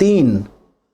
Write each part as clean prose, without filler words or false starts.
3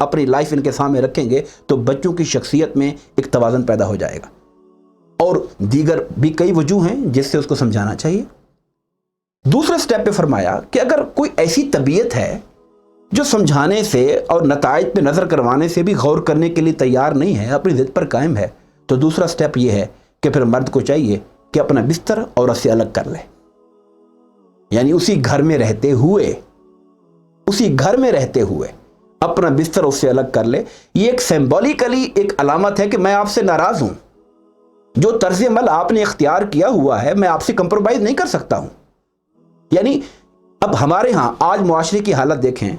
اپنی لائف ان کے سامنے رکھیں گے تو بچوں کی شخصیت میں ایک توازن پیدا ہو جائے گا. اور دیگر بھی کئی وجوہ ہیں جس سے اس کو سمجھانا چاہیے. دوسرے سٹیپ پہ فرمایا کہ اگر کوئی ایسی طبیعت ہے جو سمجھانے سے اور نتائج پہ نظر کروانے سے بھی غور کرنے کے لیے تیار نہیں ہے، اپنی ضد پر قائم ہے، تو دوسرا سٹیپ یہ ہے کہ پھر مرد کو چاہیے کہ اپنا بستر عورت سے الگ کر لے. یعنی اسی گھر میں رہتے ہوئے اپنا بستر اس سے الگ کر لے. یہ ایک سمبولیکلی ایک علامت ہے کہ میں آپ سے ناراض ہوں، جو طرز عمل آپ نے اختیار کیا ہوا ہے میں آپ سے کمپرومائز نہیں کر سکتا ہوں. یعنی اب ہمارے ہاں آج معاشرے کی حالت دیکھیں،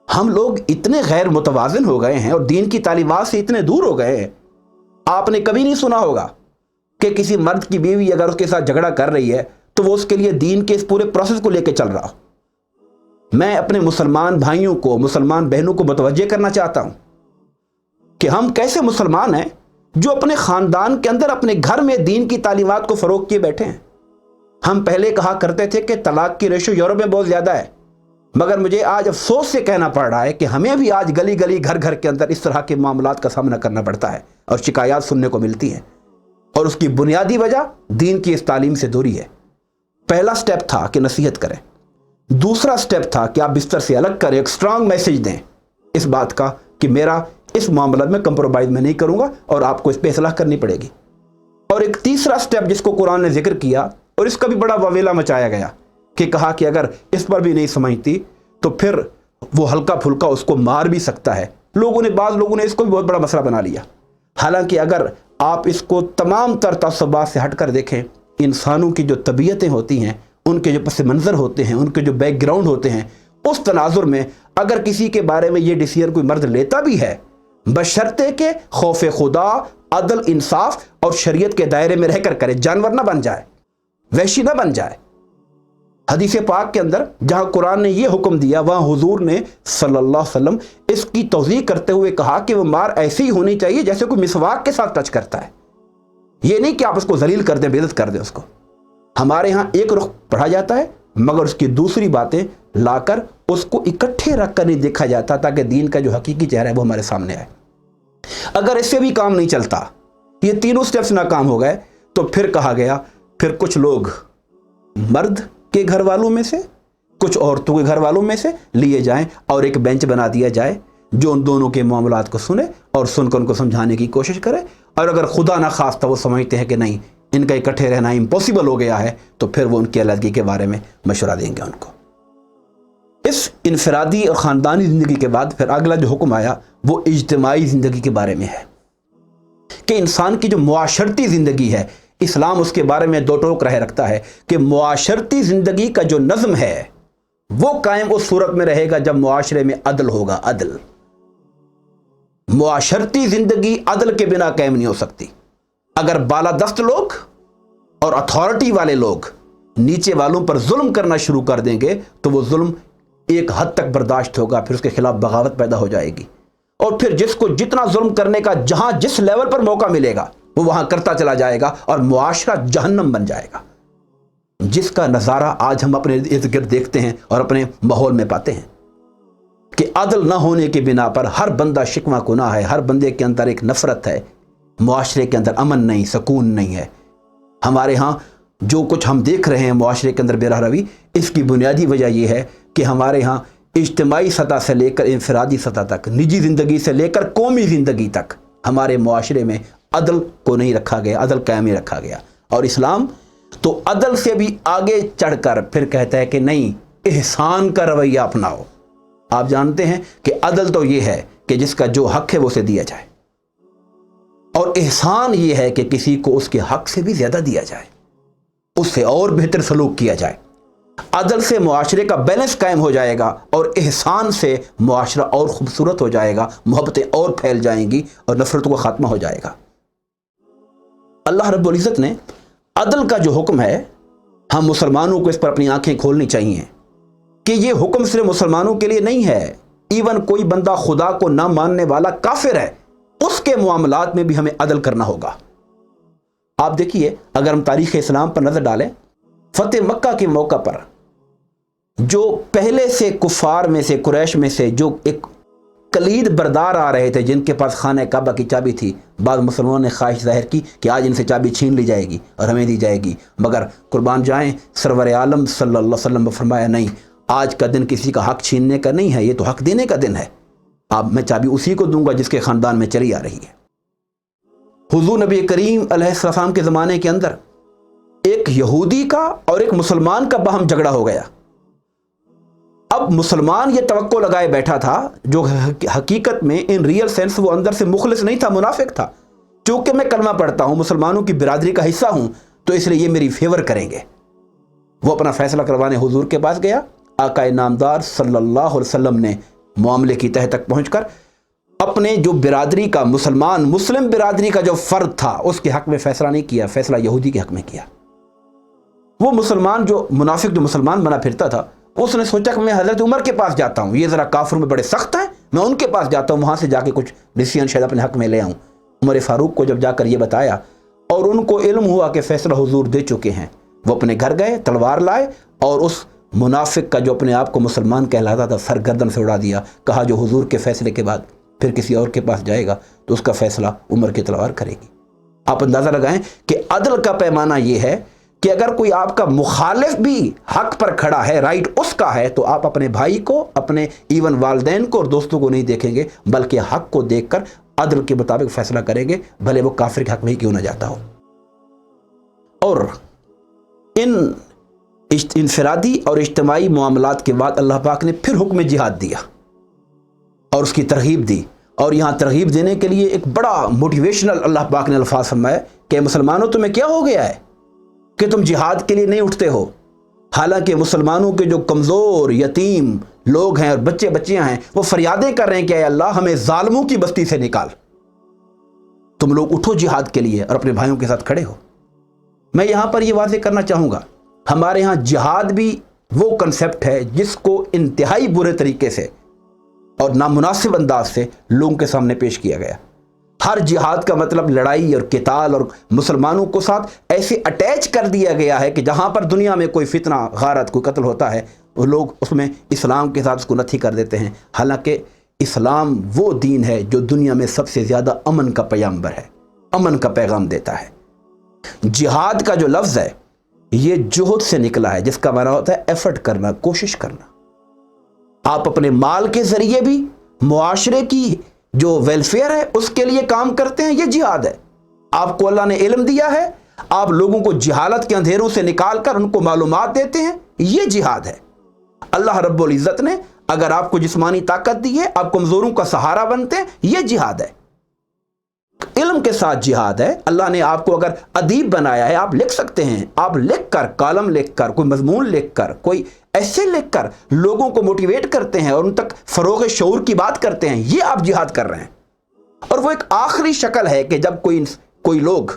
ہم لوگ اتنے غیر متوازن ہو گئے ہیں اور دین کی تعلیمات سے اتنے دور ہو گئے ہیں. آپ نے کبھی نہیں سنا ہوگا کہ کسی مرد کی بیوی اگر اس کے ساتھ جھگڑا کر رہی ہے تو وہ اس کے لیے دین کے اس پورے پروسیس کو لے کے چل رہا. میں اپنے مسلمان بھائیوں کو، مسلمان بہنوں کو متوجہ کرنا چاہتا ہوں کہ ہم کیسے مسلمان ہیں جو اپنے خاندان کے اندر اپنے گھر میں دین کی تعلیمات کو فروغ کیے بیٹھے ہیں. ہم پہلے کہا کرتے تھے کہ طلاق کی ریشو یورپ میں بہت زیادہ ہے، مگر مجھے آج افسوس سے کہنا پڑ رہا ہے کہ ہمیں بھی آج گلی گلی گھر گھر کے اندر اس طرح کے معاملات کا سامنا کرنا پڑتا ہے اور شکایات سننے کو ملتی ہیں. اور اس کی بنیادی وجہ دین کی اس تعلیم سے دوری ہے. پہلا سٹیپ تھا کہ نصیحت کریں، دوسرا سٹیپ تھا کہ آپ بستر سے الگ کریں، ایک سٹرانگ میسج دیں اس بات کا کہ میرا اس معاملات میں کمپرومائز میں نہیں کروں گا اور آپ کو اس پہ اصلاح کرنی پڑے گی. اور ایک تیسرا سٹیپ جس کو قرآن نے ذکر کیا اور اس کا بھی بڑا واویلا مچایا گیا کہ کہا کہ اگر اس پر بھی نہیں سمجھتی تو پھر وہ ہلکا پھلکا اس کو مار بھی سکتا ہے. بعض لوگوں نے اس کو بھی بہت بڑا مسئلہ بنا لیا. حالانکہ اگر آپ اس کو تمام تر تعصبات سے ہٹ کر دیکھیں، انسانوں کی جو طبیعتیں ہوتی ہیں، ان کے جو پس منظر ہوتے ہیں، ان کے جو بیک گراؤنڈ ہوتے ہیں، اس تناظر میں اگر کسی کے بارے میں یہ ڈیسیژن کوئی مرد لیتا بھی ہے، بشرطے کہ خوف خدا، عدل، انصاف اور شریعت کے دائرے میں رہ کر کرے، جانور نہ بن جائے، وحشی نہ بن جائے. حدیث پاک کے اندر جہاں قرآن نے یہ حکم دیا وہاں حضور نے صلی اللہ علیہ وسلم اس کی توضیح کرتے ہوئے کہا کہ وہ مار ایسی ہی ہونی چاہیے جیسے کوئی مسواک کے ساتھ ٹچ کرتا ہے. یہ نہیں کہ آپ اس کو ذلیل کر دیں، بے عزت کر دیں اس کو. ہمارے ہاں ایک رخ پڑھا جاتا ہے مگر اس کی دوسری باتیں لا کر اس کو اکٹھے رکھ کر نہیں دیکھا جاتا تاکہ دین کا جو حقیقی چہرہ ہے وہ ہمارے سامنے آئے. اگر اس سے بھی کام نہیں چلتا، یہ تینوں سٹیپس ناکام ہو گئے، تو پھر کہا گیا پھر کچھ لوگ مرد کے گھر والوں میں سے، کچھ عورتوں کے گھر والوں میں سے لیے جائیں اور ایک بینچ بنا دیا جائے جو ان دونوں کے معاملات کو سنے اور سن کر ان کو سمجھانے کی کوشش کرے. اور اگر خدا نہ خواستہ وہ سمجھتے ہیں کہ نہیں ان کا اکٹھے رہنا امپاسبل ہو گیا ہے تو پھر وہ ان کی علیحدگی کے بارے میں مشورہ دیں گے ان کو. اس انفرادی اور خاندانی زندگی کے بعد پھر اگلا جو حکم آیا وہ اجتماعی زندگی کے بارے میں ہے کہ انسان کی جو معاشرتی زندگی ہے، اسلام اس کے بارے میں دو ٹوک رائے رکھتا ہے کہ معاشرتی زندگی کا جو نظم ہے وہ قائم اس صورت میں رہے گا جب معاشرے میں عدل ہوگا. عدل، معاشرتی زندگی عدل کے بنا قائم نہیں ہو سکتی. اگر بالادست لوگ اور اتھارٹی والے لوگ نیچے والوں پر ظلم کرنا شروع کر دیں گے تو وہ ظلم ایک حد تک برداشت ہوگا، پھر اس کے خلاف بغاوت پیدا ہو جائے گی، اور پھر جس کو جتنا ظلم کرنے کا جہاں جس لیول پر موقع ملے گا وہ وہاں کرتا چلا جائے گا اور معاشرہ جہنم بن جائے گا، جس کا نظارہ آج ہم اپنے ارد گرد دیکھتے ہیں اور اپنے ماحول میں پاتے ہیں کہ عدل نہ ہونے کی بنا پر ہر بندہ شکوہ کناہ ہے، ہر بندے کے اندر ایک نفرت ہے، معاشرے کے اندر امن نہیں، سکون نہیں ہے. ہمارے ہاں جو کچھ ہم دیکھ رہے ہیں معاشرے کے اندر بے روی، اس کی بنیادی وجہ یہ ہے کہ ہمارے ہاں اجتماعی سطح سے لے کر انفرادی سطح تک، نجی زندگی سے لے کر قومی زندگی تک ہمارے معاشرے میں عدل کو نہیں رکھا گیا، عدل قائم نہیں رکھا گیا. اور اسلام تو عدل سے بھی آگے چڑھ کر پھر کہتا ہے کہ نہیں، احسان کا رویہ اپناؤ. آپ جانتے ہیں کہ عدل تو یہ ہے کہ جس کا جو حق ہے وہ اسے دیا جائے، اور احسان یہ ہے کہ کسی کو اس کے حق سے بھی زیادہ دیا جائے، اس سے اور بہتر سلوک کیا جائے. عدل سے معاشرے کا بیلنس قائم ہو جائے گا اور احسان سے معاشرہ اور خوبصورت ہو جائے گا، محبتیں اور پھیل جائیں گی اور نفرتوں کا خاتمہ ہو جائے گا. اللہ رب العزت نے عدل کا جو حکم ہے، ہم مسلمانوں کو اس پر اپنی آنکھیں کھولنی چاہیے کہ یہ حکم صرف مسلمانوں کے لیے نہیں ہے. ایون کوئی بندہ خدا کو نہ ماننے والا کافر ہے، اس کے معاملات میں بھی ہمیں عدل کرنا ہوگا. آپ دیکھیے اگر ہم تاریخ اسلام پر نظر ڈالیں، فتح مکہ کے موقع پر جو پہلے سے کفار میں سے، قریش میں سے جو ایک کلید بردار آ رہے تھے جن کے پاس خانہ کعبہ کی چابی تھی. بعض مسلمانوں نے خواہش ظاہر کی کہ آج ان سے چابی چھین لی جائے گی اور ہمیں دی جائے گی، مگر قربان جائیں سرور عالم صلی اللہ علیہ وسلم نے فرمایا نہیں، آج کا دن کسی کا حق چھیننے کا نہیں ہے، یہ تو حق دینے کا دن ہے. اب میں چابی اسی کو دوں گا جس کے خاندان میں چلی آ رہی ہے. حضور نبی کریم علیہ السلام کے زمانے کے اندر ایک یہودی کا اور ایک مسلمان کا باہم جھگڑا ہو گیا. اب مسلمان یہ توقع لگائے بیٹھا تھا، جو حقیقت میں ان ریئل سینس وہ اندر سے مخلص نہیں تھا، منافق تھا. چونکہ میں کلمہ پڑھتا ہوں، مسلمانوں کی برادری کا حصہ ہوں، تو اس لیے یہ میری فیور کریں گے. وہ اپنا فیصلہ کروانے حضور کے پاس گیا. آقا نامدار صلی اللہ علیہ وسلم نے معاملے کی تہ تک پہنچ کر اپنے جو برادری کا مسلم برادری کا جو فرد تھا اس کے حق میں فیصلہ نہیں کیا، فیصلہ یہودی کے حق میں کیا. وہ مسلمان جو منافق جو مسلمان بنا پھرتا تھا، اس نے سوچا کہ میں حضرت عمر کے پاس جاتا ہوں، یہ ذرا کافروں میں بڑے سخت ہیں، میں ان کے پاس جاتا ہوں، وہاں سے جا کے کچھ ڈیسیژن شاید اپنے حق میں لے آؤں. عمر فاروق کو جب جا کر یہ بتایا اور ان کو علم ہوا کہ فیصلہ حضور دے چکے ہیں، وہ اپنے گھر گئے، تلوار لائے اور اس منافق کا جو اپنے آپ کو مسلمان کہلاتا تھا سر گردن سے اڑا دیا. کہا جو حضور کے فیصلے کے بعد پھر کسی اور کے پاس جائے گا تو اس کا فیصلہ عمر کی تلوار کرے گی. آپ اندازہ لگائیں کہ عدل کا پیمانہ یہ ہے کہ اگر کوئی آپ کا مخالف بھی حق پر کھڑا ہے، رائٹ اس کا ہے، تو آپ اپنے بھائی کو، اپنے ایون والدین کو اور دوستوں کو نہیں دیکھیں گے، بلکہ حق کو دیکھ کر عدل کے مطابق فیصلہ کریں گے، بھلے وہ کافر کے حق میں ہی کیوں نہ جاتا ہو. اور ان انفرادی اور اجتماعی معاملات کے بعد اللہ پاک نے پھر حکم جہاد دیا اور اس کی ترغیب دی. اور یہاں ترغیب دینے کے لیے ایک بڑا موٹیویشنل اللہ پاک نے الفاظ فرمائے کہ مسلمانوں تمہیں کیا ہو گیا ہے کہ تم جہاد کے لیے نہیں اٹھتے ہو؟ حالانکہ مسلمانوں کے جو کمزور یتیم لوگ ہیں اور بچے بچیاں ہیں وہ فریادیں کر رہے ہیں کہ اے اللہ ہمیں ظالموں کی بستی سے نکال. تم لوگ اٹھو جہاد کے لیے اور اپنے بھائیوں کے ساتھ کھڑے ہو. میں یہاں پر یہ واضح کرنا چاہوں گا، ہمارے ہاں جہاد بھی وہ کنسیپٹ ہے جس کو انتہائی برے طریقے سے اور نامناسب انداز سے لوگوں کے سامنے پیش کیا گیا. ہر جہاد کا مطلب لڑائی اور قتال، اور مسلمانوں کو ساتھ ایسے اٹیچ کر دیا گیا ہے کہ جہاں پر دنیا میں کوئی فتنہ غارت کوئی قتل ہوتا ہے وہ لوگ اس میں اسلام کے ساتھ اس کو نتھی کر دیتے ہیں. حالانکہ اسلام وہ دین ہے جو دنیا میں سب سے زیادہ امن کا پیغمبر ہے، امن کا پیغام دیتا ہے. جہاد کا جو لفظ ہے یہ جہد سے نکلا ہے، جس کا معنی ہوتا ہے ایفرٹ کرنا، کوشش کرنا. آپ اپنے مال کے ذریعے بھی معاشرے کی جو ویلفیئر ہے اس کے لیے کام کرتے ہیں، یہ جہاد ہے. آپ کو اللہ نے علم دیا ہے، آپ لوگوں کو جہالت کے اندھیروں سے نکال کر ان کو معلومات دیتے ہیں، یہ جہاد ہے. اللہ رب العزت نے اگر آپ کو جسمانی طاقت دی ہے، آپ کمزوروں کا سہارا بنتے ہیں، یہ جہاد ہے. علم کے ساتھ جہاد ہے. اللہ نے آپ کو اگر ادیب بنایا ہے، آپ لکھ سکتے ہیں، آپ لکھ کر، کالم لکھ کر، کوئی مضمون لکھ کر، کوئی ایسے لکھ کر لوگوں کو موٹیویٹ کرتے ہیں اور ان تک فروغ شعور کی بات کرتے ہیں، یہ آپ جہاد کر رہے ہیں. اور وہ ایک آخری شکل ہے کہ جب کوئی لوگ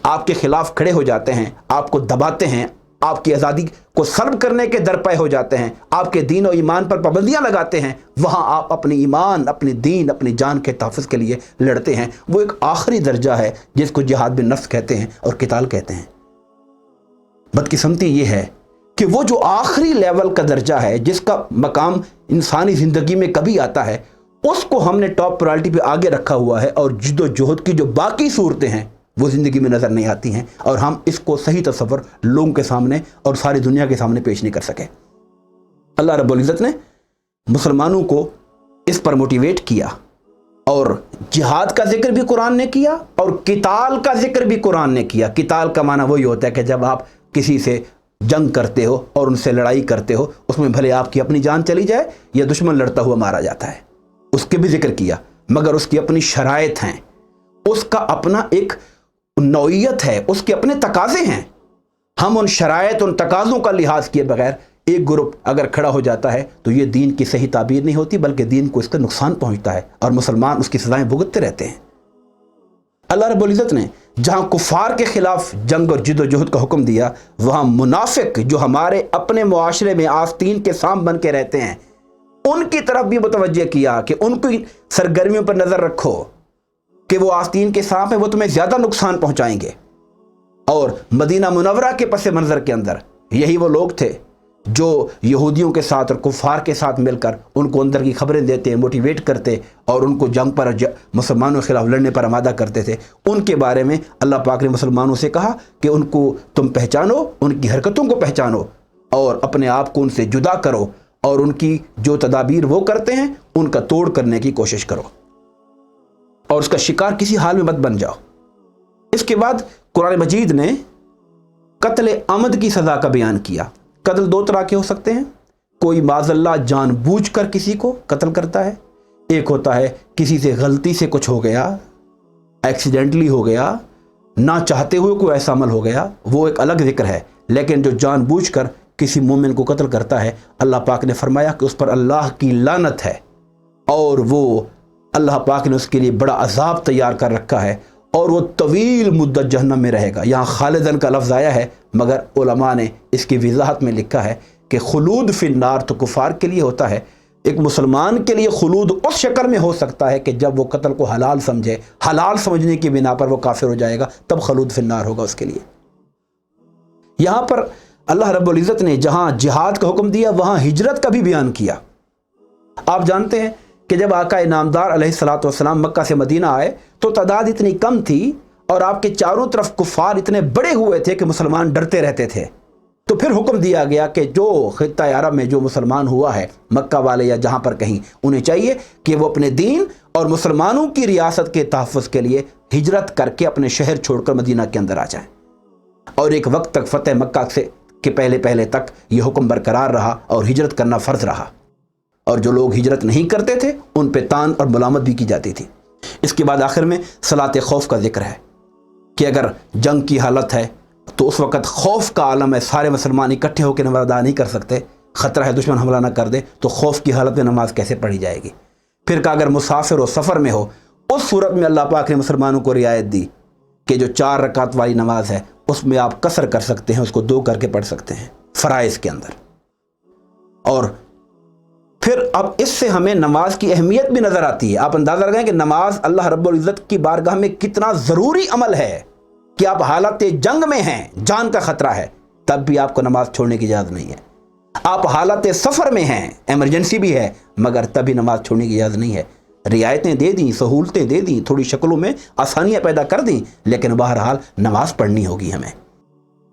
آپ کے خلاف کھڑے ہو جاتے ہیں، آپ کو دباتے ہیں، آپ کی آزادی کو سلب کرنے کے درپے ہو جاتے ہیں، آپ کے دین و ایمان پر پابندیاں لگاتے ہیں، وہاں آپ اپنی ایمان، اپنی دین، اپنی جان کے تحفظ کے لیے لڑتے ہیں. وہ ایک آخری درجہ ہے جس کو جہاد بالنفس کہتے ہیں اور قتال کہتے ہیں. بدقسمتی یہ ہے کہ وہ جو آخری لیول کا درجہ ہے جس کا مقام انسانی زندگی میں کبھی آتا ہے، اس کو ہم نے ٹاپ پرائرٹی پہ آگے رکھا ہوا ہے، اور جد و جہد کی جو باقی صورتیں ہیں وہ زندگی میں نظر نہیں آتی ہیں، اور ہم اس کو صحیح تصور لوگوں کے سامنے اور ساری دنیا کے سامنے پیش نہیں کر سکے. اللہ رب العزت نے مسلمانوں کو اس پر موٹیویٹ کیا، اور جہاد کا ذکر بھی قرآن نے کیا اور قتال کا ذکر بھی قرآن نے کیا. قتال کا معنی وہی ہوتا ہے کہ جب آپ کسی سے جنگ کرتے ہو اور ان سے لڑائی کرتے ہو، اس میں بھلے آپ کی اپنی جان چلی جائے یا دشمن لڑتا ہوا مارا جاتا ہے، اس کے بھی ذکر کیا، مگر اس کی اپنی شرائط ہیں، اس کا اپنا ایک نوعیت ہے، اس کے اپنے تقاضے ہیں. ہم ان شرائط، ان تقاضوں کا لحاظ کیے بغیر ایک گروپ اگر کھڑا ہو جاتا ہے تو یہ دین کی صحیح تعبیر نہیں ہوتی، بلکہ دین کو اس کا نقصان پہنچتا ہے اور مسلمان اس کی سزائیں بھگتتے رہتے ہیں. اللہ رب العزت نے جہاں کفار کے خلاف جنگ اور جد و جہد کا حکم دیا، وہاں منافق جو ہمارے اپنے معاشرے میں آستین کے سام بن کے رہتے ہیں، ان کی طرف بھی متوجہ کیا کہ ان کی سرگرمیوں پر نظر رکھو کہ وہ آستین کے سانپ ہیں، وہ تمہیں زیادہ نقصان پہنچائیں گے. اور مدینہ منورہ کے پس منظر کے اندر یہی وہ لوگ تھے جو یہودیوں کے ساتھ اور کفار کے ساتھ مل کر ان کو اندر کی خبریں دیتے، موٹیویٹ کرتے اور ان کو جنگ پر مسلمانوں کے خلاف لڑنے پر آمادہ کرتے تھے، ان کے بارے میں اللہ پاک نے مسلمانوں سے کہا کہ ان کو تم پہچانو، ان کی حرکتوں کو پہچانو اور اپنے آپ کو ان سے جدا کرو، اور ان کی جو تدابیر وہ کرتے ہیں ان کا توڑ کرنے کی کوشش کرو، اور اس کا شکار کسی حال میں مت بن جاؤ۔ اس کے بعد قرآن مجید نے قتل عمد کی سزا کا بیان کیا۔ قتل دو طرح کے ہو سکتے ہیں، کوئی معاذ اللہ جان بوجھ کر کسی کو قتل کرتا ہے، ایک ہوتا ہے کسی سے غلطی سے کچھ ہو گیا، ایکسیڈنٹلی ہو گیا، نہ چاہتے ہوئے کوئی ایسا عمل ہو گیا، وہ ایک الگ ذکر ہے۔ لیکن جو جان بوجھ کر کسی مومن کو قتل کرتا ہے، اللہ پاک نے فرمایا کہ اس پر اللہ کی لعنت ہے، اور وہ اللہ پاک نے اس کے لیے بڑا عذاب تیار کر رکھا ہے، اور وہ طویل مدت جہنم میں رہے گا۔ یہاں خالدن کا لفظ آیا ہے، مگر علماء نے اس کی وضاحت میں لکھا ہے کہ خلود فی النار تو کفار کے لیے ہوتا ہے، ایک مسلمان کے لیے خلود اس شکل میں ہو سکتا ہے کہ جب وہ قتل کو حلال سمجھے، حلال سمجھنے کی بنا پر وہ کافر ہو جائے گا، تب خلود فی النار ہوگا اس کے لیے۔ یہاں پر اللہ رب العزت نے جہاں جہاد کا حکم دیا وہاں ہجرت کا بھی بیان کیا۔ آپ جانتے ہیں کہ جب آقا نامدار علیہ الصلوۃ والسلام مکہ سے مدینہ آئے تو تعداد اتنی کم تھی اور آپ کے چاروں طرف کفار اتنے بڑے ہوئے تھے کہ مسلمان ڈرتے رہتے تھے، تو پھر حکم دیا گیا کہ جو خطہ عرب میں جو مسلمان ہوا ہے، مکہ والے یا جہاں پر کہیں، انہیں چاہیے کہ وہ اپنے دین اور مسلمانوں کی ریاست کے تحفظ کے لیے ہجرت کر کے اپنے شہر چھوڑ کر مدینہ کے اندر آ جائیں۔ اور ایک وقت تک فتح مکہ سے کے پہلے تک یہ حکم برقرار رہا اور ہجرت کرنا فرض رہا، اور جو لوگ ہجرت نہیں کرتے تھے ان پہ تان اور ملامت بھی کی جاتی تھی۔ اس کے بعد آخر میں صلاۃ خوف کا ذکر ہے کہ اگر جنگ کی حالت ہے تو اس وقت خوف کا عالم ہے، سارے مسلمان اکٹھے ہو کے نماز ادا نہیں کر سکتے، خطرہ ہے دشمن حملہ نہ کر دے، تو خوف کی حالت میں نماز کیسے پڑھی جائے گی؟ پھر کہ اگر مسافر و سفر میں ہو، اس صورت میں اللہ پاک نے مسلمانوں کو رعایت دی کہ جو 4 رکعت والی نماز ہے اس میں آپ قصر کر سکتے ہیں، اس کو 2 کر کے پڑھ سکتے ہیں فرائض کے اندر۔ اور پھر اب اس سے ہمیں نماز کی اہمیت بھی نظر آتی ہے۔ آپ اندازہ لگائیں کہ نماز اللہ رب العزت کی بارگاہ میں کتنا ضروری عمل ہے کہ آپ حالت جنگ میں ہیں، جان کا خطرہ ہے، تب بھی آپ کو نماز چھوڑنے کی اجازت نہیں ہے۔ آپ حالت سفر میں ہیں، ایمرجنسی بھی ہے، مگر تب بھی نماز چھوڑنے کی اجازت نہیں ہے۔ رعایتیں دے دیں، سہولتیں دے دیں، تھوڑی شکلوں میں آسانیاں پیدا کر دیں، لیکن بہرحال نماز پڑھنی ہوگی ہمیں۔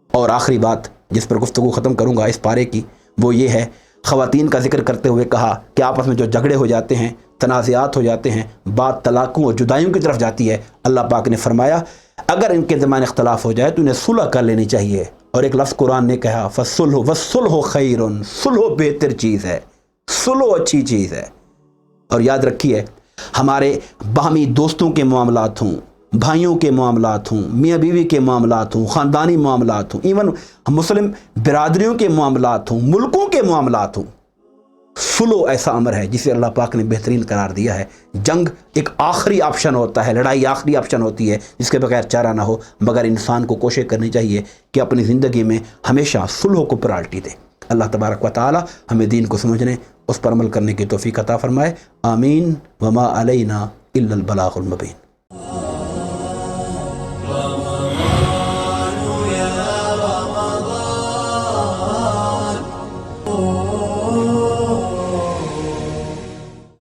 اور آخری بات جس پر گفتگو ختم کروں گا اس پارے کی، وہ یہ ہے، خواتین کا ذکر کرتے ہوئے کہا کہ آپس میں جو جھگڑے ہو جاتے ہیں، تنازعات ہو جاتے ہیں، بات طلاقوں اور جدائیوں کی طرف جاتی ہے، اللہ پاک نے فرمایا اگر ان کے درمیان اختلاف ہو جائے تو انہیں صلح کر لینی چاہیے۔ اور ایک لفظ قرآن نے کہا فَالصُّلْحُ وَالصُّلْحُ خَيْرٌ، صلح بہتر چیز ہے، صلح اچھی چیز ہے۔ اور یاد رکھیے، ہمارے باہمی دوستوں کے معاملات ہوں، بھائیوں کے معاملات ہوں، میاں بیوی کے معاملات ہوں، خاندانی معاملات ہوں، ایون مسلم برادریوں کے معاملات ہوں، ملکوں کے معاملات ہوں، صلح ایسا امر ہے جسے اللہ پاک نے بہترین قرار دیا ہے۔ جنگ ایک آخری آپشن ہوتا ہے، لڑائی آخری آپشن ہوتی ہے جس کے بغیر چارہ نہ ہو، مگر انسان کو کوشش کرنی چاہیے کہ اپنی زندگی میں ہمیشہ صلح کو پرائرٹی دے۔ اللہ تبارک و تعالی ہمیں دین کو سمجھنے، اس پر عمل کرنے کی توفیق عطا فرمائے۔ آمین۔ وما علینا الا البلاغ المبین۔